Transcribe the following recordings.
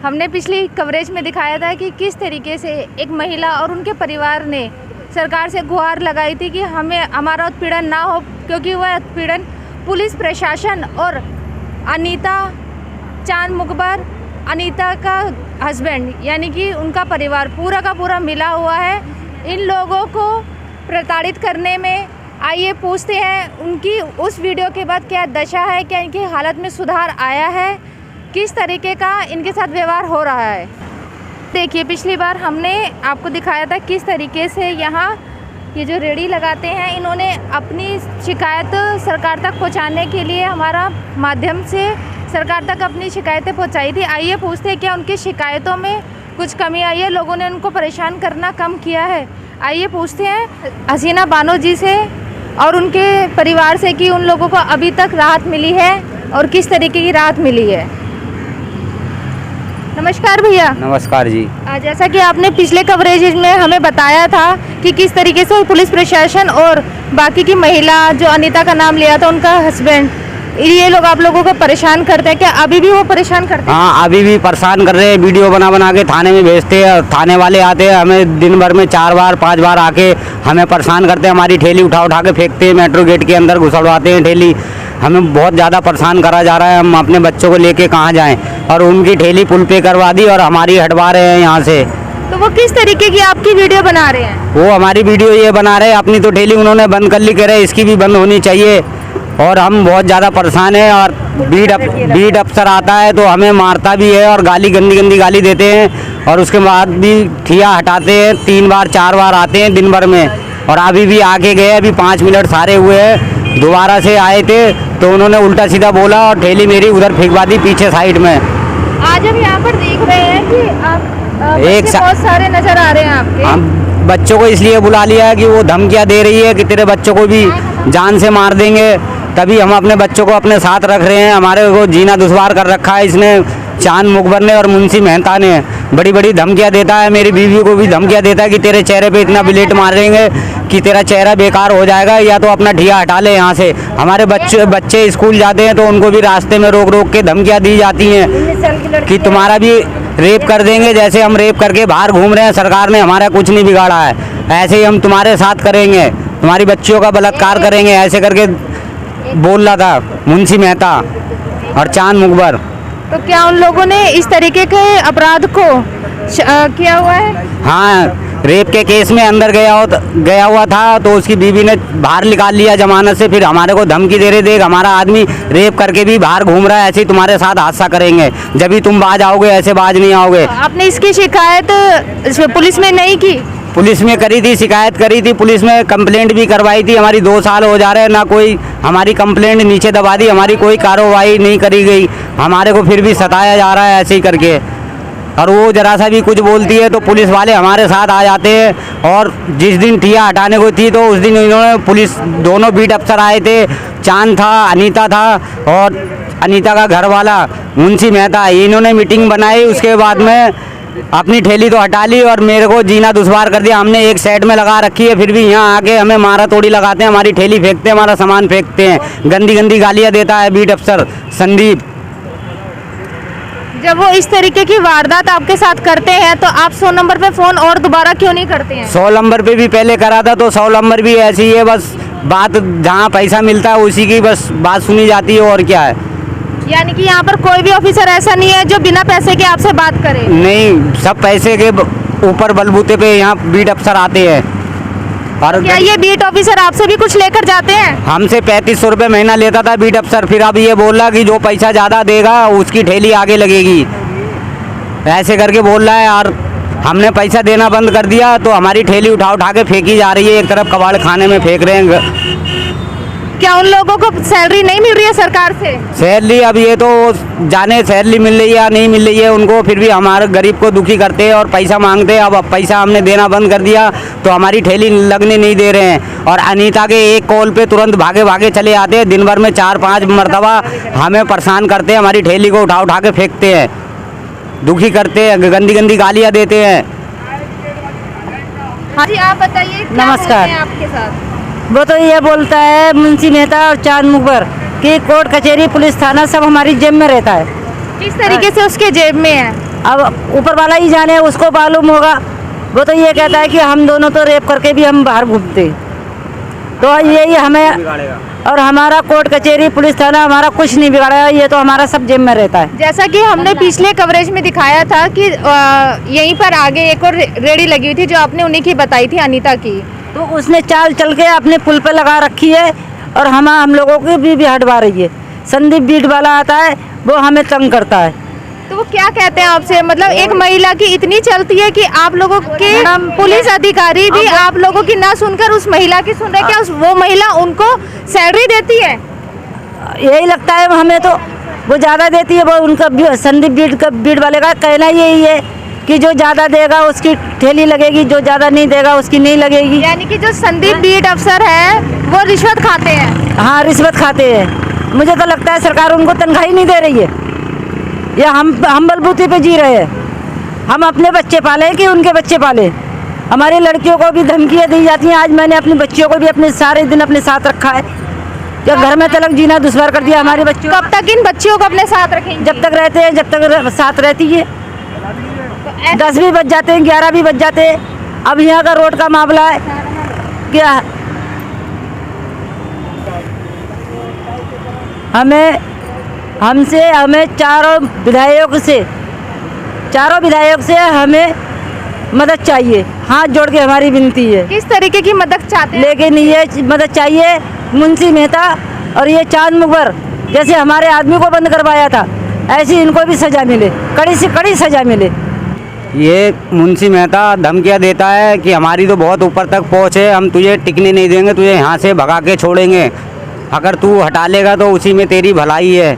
हमने पिछली कवरेज में दिखाया था कि किस तरीके से एक महिला और उनके परिवार ने सरकार से गुहार लगाई थी कि हमारा उत्पीड़न ना हो, क्योंकि वह उत्पीड़न पुलिस प्रशासन और अनीता चांद मुखबर, अनीता का हस्बैंड यानी कि उनका परिवार पूरा का पूरा मिला हुआ है इन लोगों को प्रताड़ित करने में। आइए पूछते हैं उनकी उस वीडियो के बाद क्या दशा है, क्या इनकी हालत में सुधार आया है, किस तरीके का इनके साथ व्यवहार हो रहा है। देखिए, पिछली बार हमने आपको दिखाया था किस तरीके से यहाँ ये जो रेडी लगाते हैं, इन्होंने अपनी शिकायत सरकार तक पहुँचाने के लिए हमारा माध्यम से सरकार तक अपनी शिकायतें पहुँचाई थी। आइए पूछते हैं क्या उनकी शिकायतों में कुछ कमी आई है, लोगों ने उनको परेशान करना कम किया है। आइए पूछते हैं हसीना बानो जी से और उनके परिवार से कि उन लोगों को अभी तक राहत मिली है और किस तरीके की राहत मिली है। नमस्कार भैया। नमस्कार जी। जैसा कि आपने पिछले कवरेज में हमें बताया था कि किस तरीके से पुलिस प्रशासन और बाकी की महिला जो अनीता का नाम लिया था उनका हस्बैंड, ये लोग आप लोगों को परेशान करते हैं, क्या अभी भी वो परेशान करते हैं? हाँ, अभी भी परेशान कर रहे हैं। वीडियो बना के थाने में भेजते हैं, थाने वाले आते हैं, हमें दिन भर में 4 बार 5 बार आके हमें परेशान करते हैं। हमारी ठेली उठा के फेंकते हैं, मेट्रो गेट के अंदर घुसड़वाते हैं ठेली। हमें बहुत ज़्यादा परेशान करा जा रहा है। हम अपने बच्चों को लेके कहाँ जाएं, और उनकी ठेली पुल पे करवा दी और हमारी हटवा रहे हैं यहाँ से। तो वो किस तरीके की आपकी वीडियो बना रहे हैं? वो हमारी वीडियो ये बना रहे हैं, अपनी तो ठेली उन्होंने बंद कर ली, कह रहे इसकी भी बंद होनी चाहिए। और हम बहुत ज़्यादा परेशान हैं। और बीट अफसर आता है तो हमें मारता भी है और गंदी गाली देते हैं, और उसके बाद भी ठिया हटाते हैं। 3 बार 4 बार आते हैं दिन भर में, और अभी भी आके गए। अभी 5 मिनट सारे हुए हैं, दोबारा से आए थे तो उन्होंने उल्टा सीधा बोला और ठेली मेरी उधर फेंकवा दी पीछे साइड में। आज हम यहाँ पर देख रहे हैं कि बच्चे बहुत सारे नजर आ रहे हैं आपके। हम बच्चों को इसलिए बुला लिया है कि वो धमकियाँ दे रही है कि तेरे बच्चों को भी जान से मार देंगे, तभी हम अपने बच्चों को अपने साथ रख रहे हैं। हमारे को जीना दुश्वार कर रखा है इसने, चांद मुखबर ने और मुंशी मेहता ने। बड़ी धमकियाँ देता है, मेरी बीवी को भी धमकियाँ देता है कि तेरे चेहरे पे इतना ब्लेड मारेंगे कि तेरा चेहरा बेकार हो जाएगा, या तो अपना ठिया हटा ले यहाँ से। हमारे बच्चे स्कूल जाते हैं तो उनको भी रास्ते में रोक के धमकियाँ दी जाती हैं कि तुम्हारा भी रेप कर देंगे। जैसे हम रेप करके बाहर घूम रहे हैं, सरकार ने हमारा कुछ नहीं बिगाड़ा है, ऐसे ही हम तुम्हारे साथ करेंगे, तुम्हारी बच्चियों का बलात्कार करेंगे, ऐसे करके बोल रहा था मुंशी मेहता और चांद मुखबर। तो क्या उन लोगों ने इस तरीके के अपराध को किया हुआ है? हाँ, रेप के केस में अंदर गया हुआ था तो उसकी बीवी ने बाहर निकाल लिया जमानत से। फिर हमारे को धमकी दे रहे, देख हमारा आदमी रेप करके भी बाहर घूम रहा है, ऐसे ही तुम्हारे साथ हादसा करेंगे, जब भी तुम बाज आओगे, ऐसे बाज नहीं आओगे। आपने इसकी शिकायत पुलिस में नहीं की? पुलिस में करी थी, शिकायत करी थी, पुलिस में कंप्लेंट भी करवाई थी। हमारी 2 साल हो जा रहे हैं, ना कोई हमारी कंप्लेंट नीचे दबा दी, हमारी कोई कार्रवाई नहीं करी गई। हमारे को फिर भी सताया जा रहा है ऐसे ही करके। और वो जरा सा भी कुछ बोलती है तो पुलिस वाले हमारे साथ आ जाते हैं। और जिस दिन ठिया हटाने को थी तो उस दिन इन्होंने पुलिस दोनों बीट अफसर आए थे, चांद था, अनीता था, और अनीता का घर वाला मुंशी मेहता, इन्होंने मीटिंग बनाई। उसके बाद में अपनी ठेली तो हटा ली और मेरे को जीना दुश्वार कर दिया। हमने एक साइड में लगा रखी है, फिर भी यहाँ आके हमें मारा तोड़ी लगाते हैं, हमारी ठेली फेंकते हैं, हमारा सामान फेंकते हैं, गंदी गालियाँ देता है बीट अफसर संदीप। जब वो इस तरीके की वारदात आपके साथ करते हैं तो आप 100 नंबर पे फ़ोन और दोबारा क्यों नहीं करते हैं? 100 नंबर पे भी पहले करा था, तो 100 नंबर भी ऐसी है, बस बात जहाँ पैसा मिलता है उसी की बस बात सुनी जाती है, और क्या है। यानी कि यहाँ पर कोई भी ऑफिसर ऐसा नहीं है जो बिना पैसे के आपसे बात करे? नहीं, सब पैसे के ऊपर बलबूते पे यहाँ बीट अफसर आते हैं। और क्या ये बीट ऑफिसर आपसे भी कुछ लेकर जाते हैं? हमसे 3500 रुपये महीना लेता था बीट अफसर, फिर अब ये बोल रहा कि जो पैसा ज़्यादा देगा उसकी ठेली आगे लगेगी, ऐसे करके बोल रहा है। और हमने पैसा देना बंद कर दिया तो हमारी ठेली उठा के फेंकी जा रही है, एक तरफ कबाड़ खाने में फेंक रहे हैं। क्या उन लोगों को सैलरी नहीं मिल रही है सरकार से? सैलरी अब ये तो जाने सैलरी मिल रही है या नहीं मिल रही है उनको, फिर भी हमारे गरीब को दुखी करते हैं और पैसा मांगते हैं। अब पैसा हमने देना बंद कर दिया तो हमारी ठेली लगने नहीं दे रहे हैं। और अनीता के एक कॉल पे तुरंत भागे चले आते हैं, दिन भर में 4-5 मरतबा हमें परेशान करते हैं, हमारी ठेली को उठा के फेंकते हैं, दुखी करते हैं, गंदी गालियाँ देते हैं। हाँ जी, आप बताइए। नमस्कार। आपके साथ वो तो ये बोलता है मुंशी मेहता और चांद मुखबर कि कोर्ट कचहरी पुलिस थाना सब हमारी जेब में रहता है। किस तरीके से उसके जेब में है? अब ऊपर वाला ही जाने, उसको मालूम होगा। वो तो ये कहता है कि हम दोनों तो रेप करके भी हम बाहर घूमते, तो यही हमें, और हमारा कोर्ट कचहरी पुलिस थाना हमारा कुछ नहीं बिगाड़ा, ये तो हमारा सब जेब में रहता है। जैसा कि हमने पिछले कवरेज में दिखाया था कि यहीं पर आगे एक और रेडी लगी हुई थी जो आपने उन्हीं की बताई थी, अनीता की, तो उसने चाल चल के अपने पुल पे लगा रखी है और हम लोगों की भी हटवा रही है। संदीप बीट वाला आता है, वो हमें तंग करता है। तो वो क्या कहते हैं आपसे, मतलब एक महिला की इतनी चलती है कि आप लोगों के पुलिस अधिकारी भी आप लोगों की ना सुनकर उस महिला की सुन रहे, क्या वो महिला उनको सैलरी देती है? यही लगता है हमें, तो वो ज़्यादा देती है। वो उनका संदीप बीट वाले का कहना यही है कि जो ज़्यादा देगा उसकी ठेली लगेगी, जो ज़्यादा नहीं देगा उसकी नहीं लगेगी। यानी कि जो संदीप बीट अफसर है वो रिश्वत खाते हैं? हाँ, रिश्वत खाते हैं। मुझे तो लगता है सरकार उनको तनख्वाह ही नहीं दे रही है, या हम बलबूते पे जी रहे हैं। हम अपने बच्चे पाले कि उनके बच्चे पाले? हमारी लड़कियों को भी धमकियाँ दी जाती हैं। आज मैंने अपनी बच्चियों को भी अपने सारे दिन अपने साथ रखा है, या घर में तलक जीना दुश्वार कर दिया हमारे बच्चों। कब तक इन बच्चियों को अपने साथ रखेंगे? जब तक रहते हैं, जब तक साथ रहती है। 10 भी बज जाते हैं, 11 भी बज जाते हैं। अब यहाँ का रोड का मामला है क्या, हमें चारों विधायक से हमें मदद चाहिए। हाथ जोड़ के हमारी विनती है। किस तरीके की मदद चाहते हैं? लेकिन ये मदद चाहिए मुंशी मेहता और ये चांद मुखबर जैसे हमारे आदमी को बंद करवाया था, ऐसी इनको भी सजा मिले, कड़ी से कड़ी सजा मिले। ये मुंशी मेहता धमकियाँ देता है कि हमारी तो बहुत ऊपर तक पहुँच है, हम तुझे टिकने नहीं देंगे, तुझे यहाँ से भगा के छोड़ेंगे, अगर तू हटा लेगा तो उसी में तेरी भलाई है।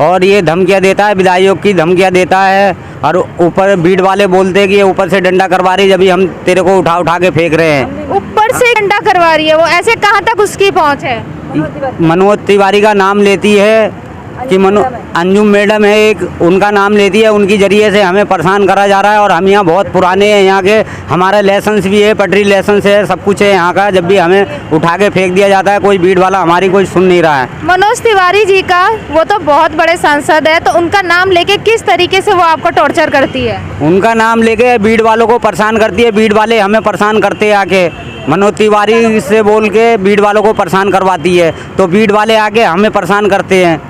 और ये धमकियाँ देता है, विधायक की धमकियाँ देता है, और ऊपर बीट वाले बोलते हैं कि ये ऊपर से डंडा करवा रही है, जब हम तेरे को उठा के फेंक रहे हैं। ऊपर से डंडा करवा रही है वो, ऐसे कहाँ तक उसकी पहुँच है? मनोज तिवारी का नाम लेती है कि अंजुम मैडम है एक, उनका नाम लेती है, उनकी जरिए से हमें परेशान करा जा रहा है। और हम यहाँ बहुत पुराने हैं, यहाँ के हमारा लाइसेंस भी है, पटरी लाइसेंस है, सब कुछ है यहाँ का। जब भी हमें उठा के फेंक दिया जाता है, कोई भीड़ वाला हमारी कोई सुन नहीं रहा है। मनोज तिवारी जी का, वो तो बहुत बड़े सांसद है, तो उनका नाम लेके किस तरीके से वो आपको टॉर्चर करती है? उनका नाम लेके भीड़ वालों को परेशान करती है, भीड़ वाले हमें परेशान करते हैं आके। मनोज तिवारी से बोल के भीड़ वालों को परेशान करवाती है, तो भीड़ वाले आके हमें परेशान करते हैं।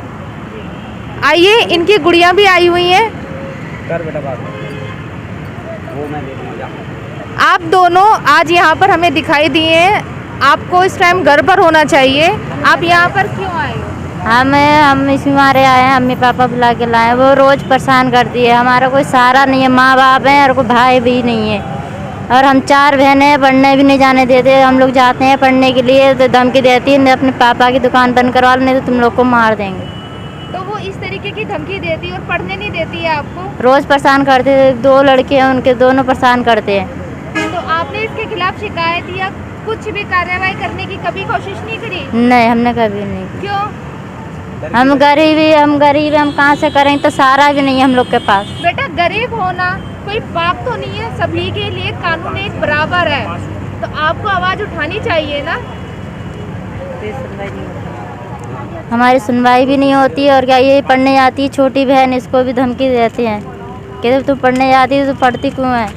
आइए, इनकी गुड़िया भी आई हुई हैं। आप दोनों आज यहाँ पर हमें दिखाई दिए हैं, आपको इस टाइम घर पर होना चाहिए, आप यहाँ पर क्यों आए? हम इसमें मारे आए हैं, मम्मी पापा बुला के लाए। वो रोज़ परेशान करती है, हमारा कोई सहारा नहीं है, माँ बाप हैं और कोई भाई भी नहीं है, और हम 4 बहनें हैं, पढ़ने भी नहीं जाने देते। हम लोग जाते हैं पढ़ने के लिए तो धमकी देती है, अपने पापा की दुकान बंद करवा लो, नहीं तो तुम लोग को मार देंगे। तो वो इस तरीके की धमकी देती है और पढ़ने नहीं देती है आपको? रोज़ परेशान करते थे, 2 लड़के हैं उनके, दोनों परेशान करते हैं। तो आपने इसके खिलाफ शिकायत या कुछ भी कार्रवाई करने की कभी कोशिश नहीं करी? नहीं, हमने कभी नहीं की। क्यों? हम गरीब हम कहाँ से करें, तो सहारा भी नहीं है हम लोग के पास। बेटा, गरीब होना कोई पाप तो नहीं है, सभी के लिए कानून एक बराबर है, तो आपको आवाज़ उठानी चाहिए ना। हमारी सुनवाई भी नहीं होती, और क्या ये पढ़ने जाती है छोटी बहन, इसको भी धमकी देते हैं, कहते तुम पढ़ने जाती है तो पढ़ती क्यों है?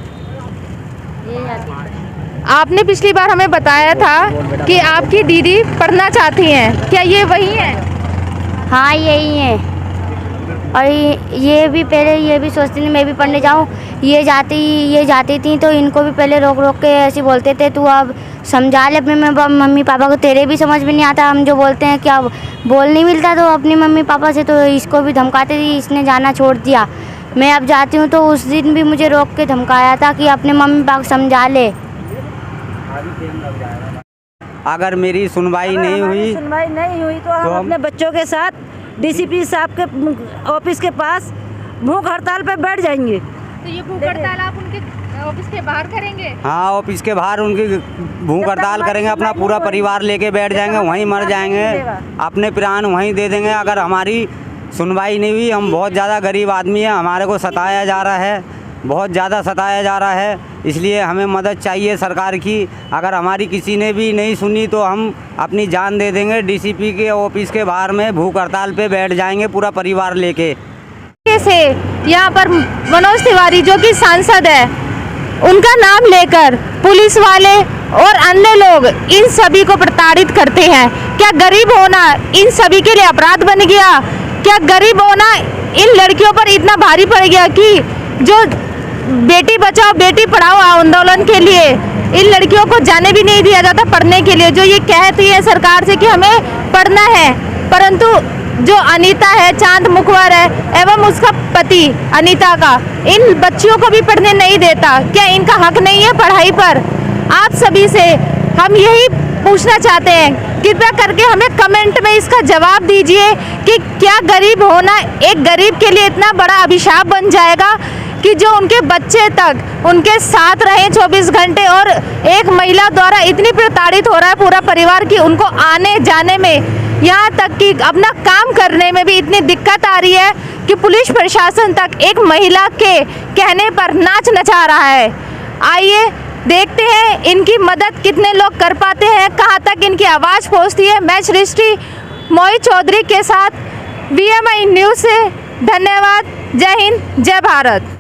ये जाती। आपने पिछली बार हमें बताया था कि आपकी दीदी पढ़ना चाहती हैं, क्या ये वही है? हाँ, यही है। और ये भी पहले ये भी सोचती थी मैं भी पढ़ने जाऊँ, ये जाती थी तो इनको भी पहले रोक के ऐसे बोलते थे, तू अब समझा ले अपने मम्मी पापा को, तेरे भी समझ में नहीं आता हम जो बोलते हैं, क्या बोल नहीं मिलता तो अपनी मम्मी पापा से, तो इसको भी धमकाते थे, इसने जाना छोड़ दिया। मैं अब जाती हूँ तो उस दिन भी मुझे रोक के धमकाया था कि अपने मम्मी पापा को समझा ले। अगर मेरी सुनवाई नहीं हुई तो हम अपने बच्चों के साथ डीसीपी साहब के ऑफिस के पास भूख हड़ताल पे बैठ जाएंगे। तो ये भूख हड़ताल आप उनके ऑफिस के बाहर करेंगे? हाँ, ऑफिस के बाहर उनकी भूख हड़ताल करेंगे, अपना पूरा परिवार लेके बैठ जाएंगे, वहीं मर जाएंगे, अपने प्राण वहीं दे देंगे। अगर हमारी सुनवाई नहीं हुई, हम बहुत ज़्यादा गरीब आदमी हैं, हमारे को सताया जा रहा है, बहुत ज़्यादा सताया जा रहा है, इसलिए हमें मदद चाहिए सरकार की। अगर हमारी किसी ने भी नहीं सुनी तो हम अपनी जान दे देंगे, डीसीपी के ऑफिस के बाहर में भूख हड़ताल पे बैठ जाएंगे पूरा परिवार लेके। तरीके से यहाँ पर मनोज तिवारी जो कि सांसद है, उनका नाम लेकर पुलिस वाले और अन्य लोग इन सभी को प्रताड़ित करते हैं। क्या गरीब होना इन सभी के लिए अपराध बन गया? क्या गरीब होना इन लड़कियों पर इतना भारी पड़ गया कि जो बेटी बचाओ बेटी पढ़ाओ आंदोलन के लिए इन लड़कियों को जाने भी नहीं दिया जाता पढ़ने के लिए, जो ये कहती है सरकार से कि हमें पढ़ना है, परंतु जो अनीता है, चांद मुखवर है एवं उसका पति अनीता का, इन बच्चियों को भी पढ़ने नहीं देता। क्या इनका हक नहीं है पढ़ाई पर? आप सभी से हम यही पूछना चाहते हैं, कृपया करके हमें कमेंट में इसका जवाब दीजिए कि क्या गरीब होना एक गरीब के लिए इतना बड़ा अभिशाप बन जाएगा कि जो उनके बच्चे तक उनके साथ रहे 24 घंटे और एक महिला द्वारा इतनी प्रताड़ित हो रहा है पूरा परिवार कि उनको आने जाने में, यहाँ तक कि अपना काम करने में भी इतनी दिक्कत आ रही है कि पुलिस प्रशासन तक एक महिला के कहने पर नाच नचा रहा है। आइए देखते हैं इनकी मदद कितने लोग कर पाते हैं, कहाँ तक इनकी आवाज़ पहुँचती है। मैं सृष्टि मोहित चौधरी के साथ VMI न्यूज़ से, धन्यवाद। जय हिंद, जय भारत।